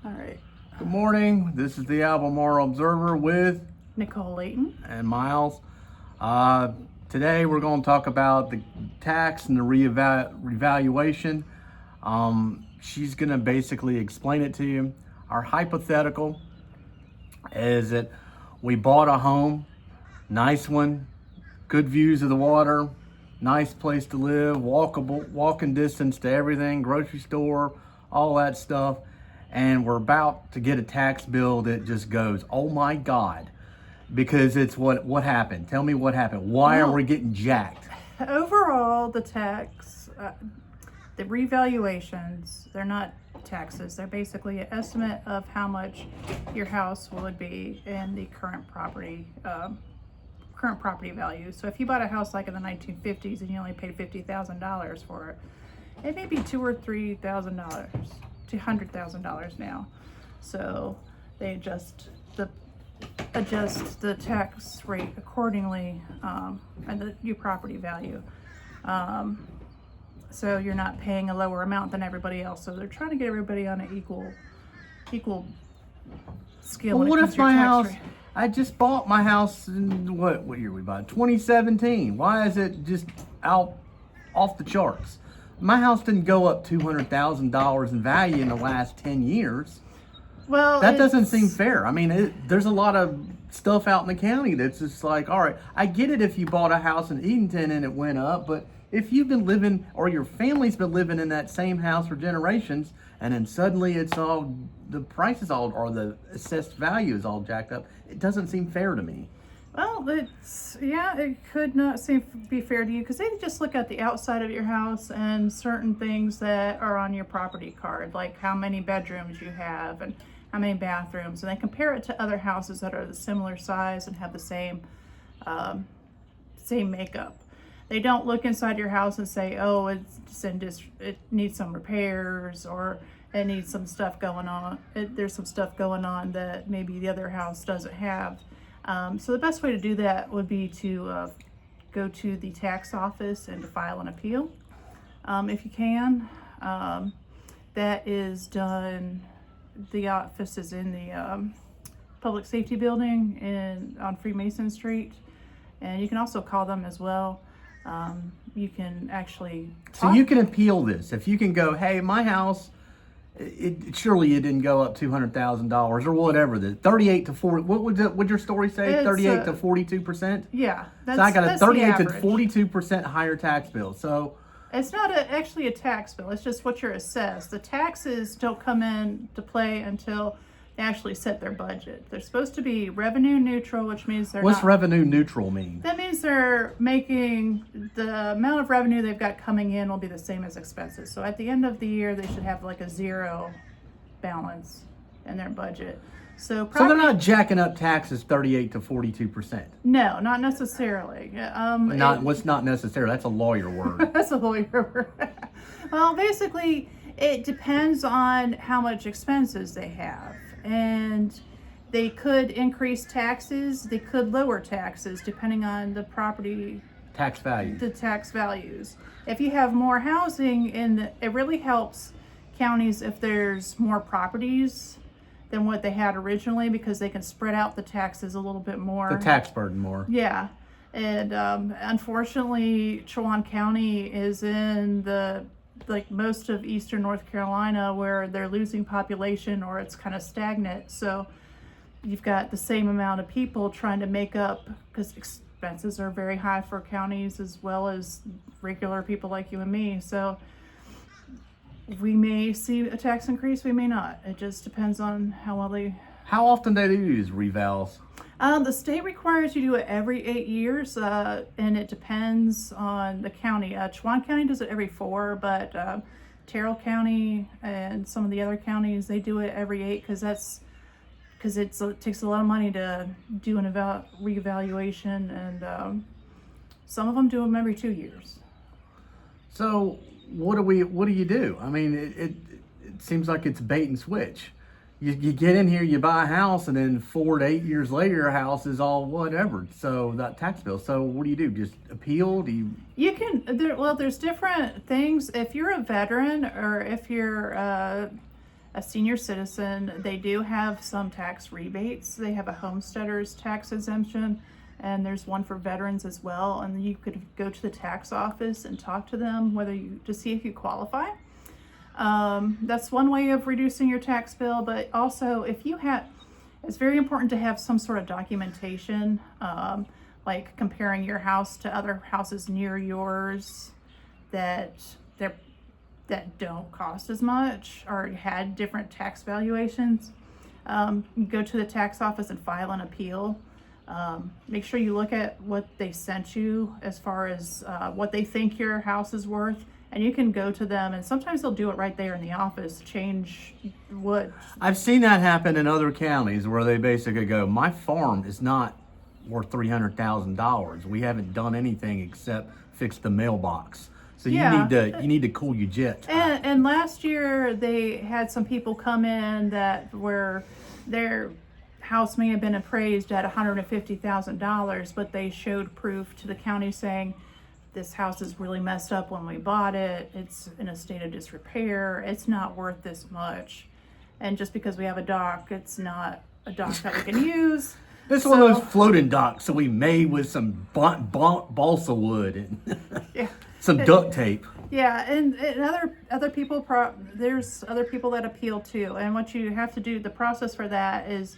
All right. Good morning. This is the Albemarle Observer with Nicole Layton. and Miles. Today we're going to talk about the tax and the revaluation. She's going to basically explain it to you. Our hypothetical is that we bought a home, nice one, good views of the water, nice place to live, walking distance to everything, grocery store, all that stuff. And we're about to get a tax bill that just goes, oh my God, because it's what happened. Tell me what happened. Why are we getting jacked? Overall, the tax, the revaluations, they're not taxes. They're basically an estimate of how much your house would be in the current property value. So if you bought a house like in the 1950s and you only paid $50,000 for it, it may be $2,000 or $3,000. $200,000 now. So they adjust the tax rate accordingly, and your property value. So you're not paying a lower amount than everybody else. So they're trying to get everybody on an equal scale. Well, what if my house, I just bought my house in what year we bought? 2017. Why is it just off the charts? My house didn't go up $200,000 in value in the last 10 years. Well, that doesn't seem fair. I mean, there's a lot of stuff out in the county that's just like, all right, I get it if you bought a house in Edenton and it went up, but if you've been living or your family's been living in that same house for generations and then suddenly it's all, the prices all, or the assessed value is all jacked up, it doesn't seem fair to me. Well, it could not be fair to you because they just look at the outside of your house and certain things that are on your property card, like how many bedrooms you have and how many bathrooms, and they compare it to other houses that are the similar size and have the same makeup. They don't look inside your house and say, oh, it needs some repairs or it needs some stuff going on. There's some stuff going on that maybe the other house doesn't have. So the best way to do that would be to go to the tax office and to file an appeal, if you can. That is done, the office is in the Public Safety Building on Freemason Street, and you can also call them as well. You can actually So you can appeal this. If you can go, hey, my house, surely it didn't go up $200,000 or whatever. The 38 to 40. What would your story say? 38 to 42%. Yeah, so I got a 38 to 42% higher tax bill. So it's not actually a tax bill. It's just what you're assessed. The taxes don't come into play until they actually set their budget. They're supposed to be revenue neutral, which means What's revenue neutral mean? That means they're making the amount of revenue they've got coming in will be the same as expenses. So at the end of the year, they should have like a zero balance in their budget. So they're not jacking up taxes 38 to 42%. No, not necessarily. What's not necessary? That's a lawyer word. That's a lawyer word. Well, basically, it depends on how much expenses they have. And they could increase taxes, they could lower taxes depending on the property tax value. The tax values. If you have more housing, it really helps counties if there's more properties than what they had originally, because they can spread out the taxes a little bit more. The tax burden more. Yeah. And unfortunately, Chowan County is in most of eastern North Carolina where they're losing population or it's kind of stagnant. So you've got the same amount of people trying to make up, because expenses are very high for counties as well as regular people like you and me. So we may see a tax increase, we may not. It just depends on how well How often do they use revals? The state requires you do it every 8 years, and it depends on the county. Chowan County does it every 4, but Terrell County and some of the other counties, they do it every 8 because it takes a lot of money to do an reevaluation, and some of them do them every 2 years. So what do you do? I mean, it seems like it's bait and switch. You get in here, you buy a house, and then 4 to 8 years later, your house is all whatever. So that tax bill. So what do you do? Just appeal? You can. There's different things. If you're a veteran or if you're a a senior citizen. They do have some tax rebates. They have a homesteader's tax exemption, and there's one for veterans as well. And you could go to the tax office and talk to them to see if you qualify. That's one way of reducing your tax bill, but also it's very important to have some sort of documentation, like comparing your house to other houses near yours that don't cost as much or had different tax valuations. Go to the tax office and file an appeal. Make sure you look at what they sent you as far as what they think your house is worth, and you can go to them, and sometimes they'll do it right there in the office, change what. I've seen that happen in other counties where they basically go, my farm is not worth $300,000. We haven't done anything except fix the mailbox. So you need to cool your jets. And last year they had some people come in where their house may have been appraised at $150,000, but they showed proof to the county saying this house is really messed up when we bought it. It's in a state of disrepair. It's not worth this much. And just because we have a dock, it's not a dock that we can use. This is one of those floating docks that we made with some balsa wood and some duct tape. Yeah, and other people, there's other people that appeal too. And what you have to do, the process for that is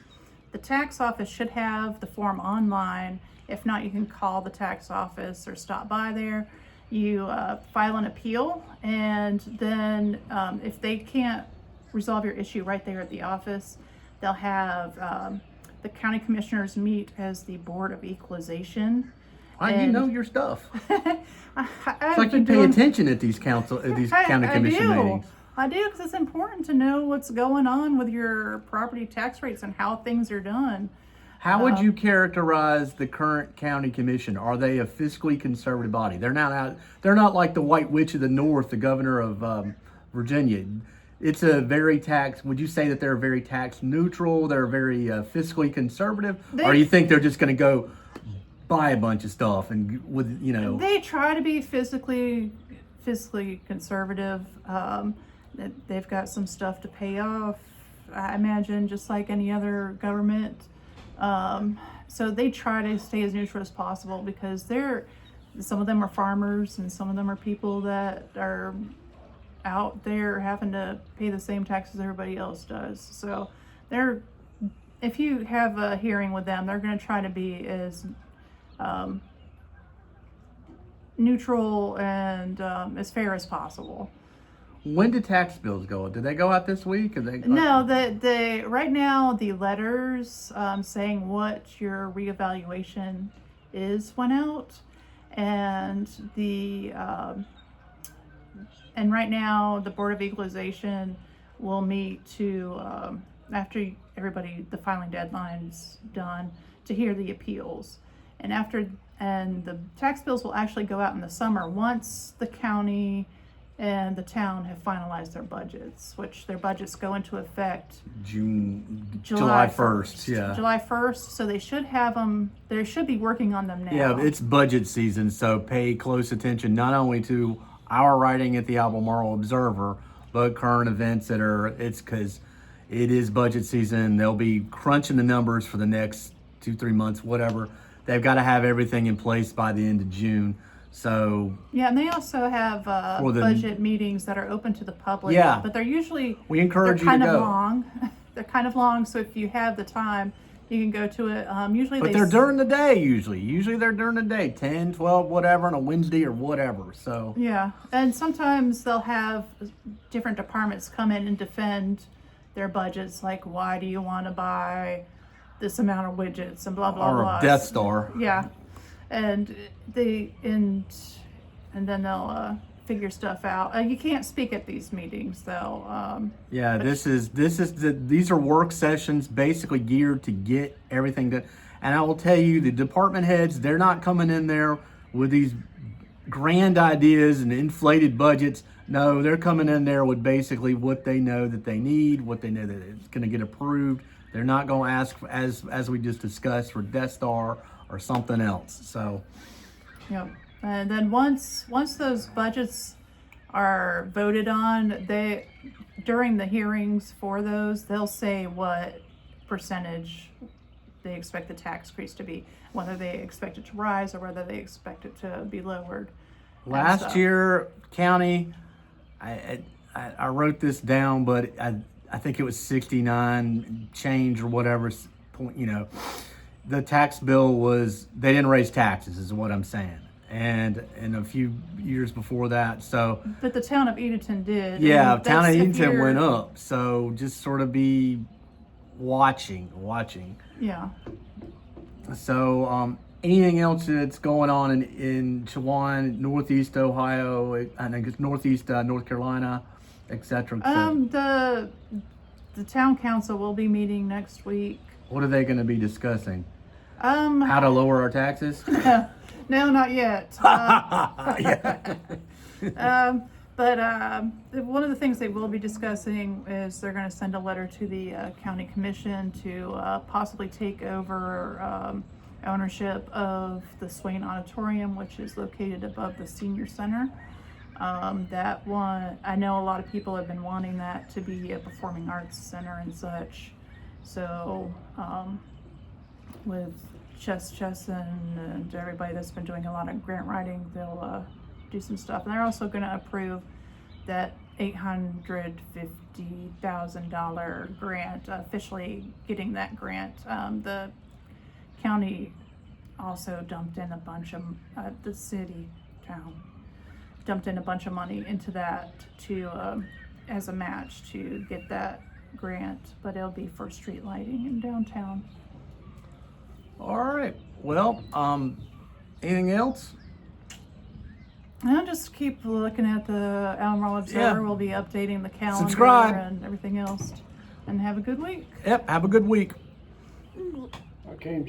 the tax office should have the form online. If not, you can call the tax office or stop by there. You file an appeal, and then if they can't resolve your issue right there at the office, they'll have the county commissioners meet as the Board of Equalization. You know your stuff. It's like you pay attention at these county commission meetings. I do, because it's important to know what's going on with your property tax rates and how things are done. How would you characterize the current county commission? Are they a fiscally conservative body? They're not like the White Witch of the North, the governor of Virginia. It's a very would you say that they're very tax neutral? They're very fiscally conservative? Or you think they're just going to go buy a bunch of stuff and They try to be fiscally conservative. They've got some stuff to pay off, I imagine, just like any other government. So they try to stay as neutral as possible, because some of them are farmers and some of them are people that are out there having to pay the same taxes everybody else does. So if you have a hearing with them, they're going to try to be as neutral and as fair as possible. When did tax bills go? Did they go out this week? No, right now the letters saying what your reevaluation is went out, and and right now the Board of Equalization will meet to after the filing deadline's done, to hear the appeals, and the tax bills will actually go out in the summer once the county and the town have finalized their budgets, which their budgets go into effect July 1st. Yeah, July 1st. So they should have them. They should be working on them now. Yeah, it's budget season, so pay close attention not only to our writing at the Albemarle Observer, but current events it's because it is budget season. They'll be crunching the numbers for the next 2-3 months, whatever. They've got to have everything in place by the end of June. So yeah, and they also have budget meetings that are open to the public. Yeah, but we encourage you to go. They're kind of long. They're kind of long, so if you have the time, you can go to it. But they're during the day usually. Usually they're during the day, 10, 12, whatever, on a Wednesday or whatever. So yeah, and sometimes they'll have different departments come in and defend their budgets, like why do you want to buy this amount of widgets and blah blah blah. Or a Death Star. Yeah. And then they'll figure stuff out. You can't speak at these meetings though. These are work sessions basically geared to get everything done. And I will tell you, the department heads, they're not coming in there with these grand ideas and inflated budgets. No, they're coming in there with basically what they know that they need, what they know that it's going to get approved. They're not going to ask, as we just discussed, for Death Star or something else. So yeah, and then once those budgets are voted on, during the hearings for those, they'll say what percentage they expect the tax increase to be, whether they expect it to rise or whether they expect it to be lowered. Last year, county, I wrote this down, but I think it was 69 change or whatever point, the tax bill was, they didn't raise taxes is what I'm saying. And in a few years before that, so. But the town of Edenton did. Yeah, and town of that's if Edenton you're- went up. So just sort of be watching. Yeah. So anything else that's going on in Chewan, Northeast Ohio, I think it's Northeast North Carolina, et cetera, et cetera? The town council will be meeting next week. What are they going to be discussing? Um, How to lower our taxes? no, not yet. But one of the things they will be discussing is they're going to send a letter to the county commission to possibly take over ownership of the Swain Auditorium, which is located above the senior center. That one, I know a lot of people have been wanting that to be a performing arts center and such. So with Chesson and everybody that's been doing a lot of grant writing, they'll do some stuff. And they're also going to approve that $850,000 grant, officially getting that grant. The county also dumped in a bunch of, the town dumped in a bunch of money into that to, as a match to get that grant, but it'll be for street lighting in downtown. All right. Well, anything else? I'll just keep looking at the Albemarle Observer. Yeah. We'll be updating the calendar Subscribe. and everything else. And have a good week. Yep. Have a good week. I came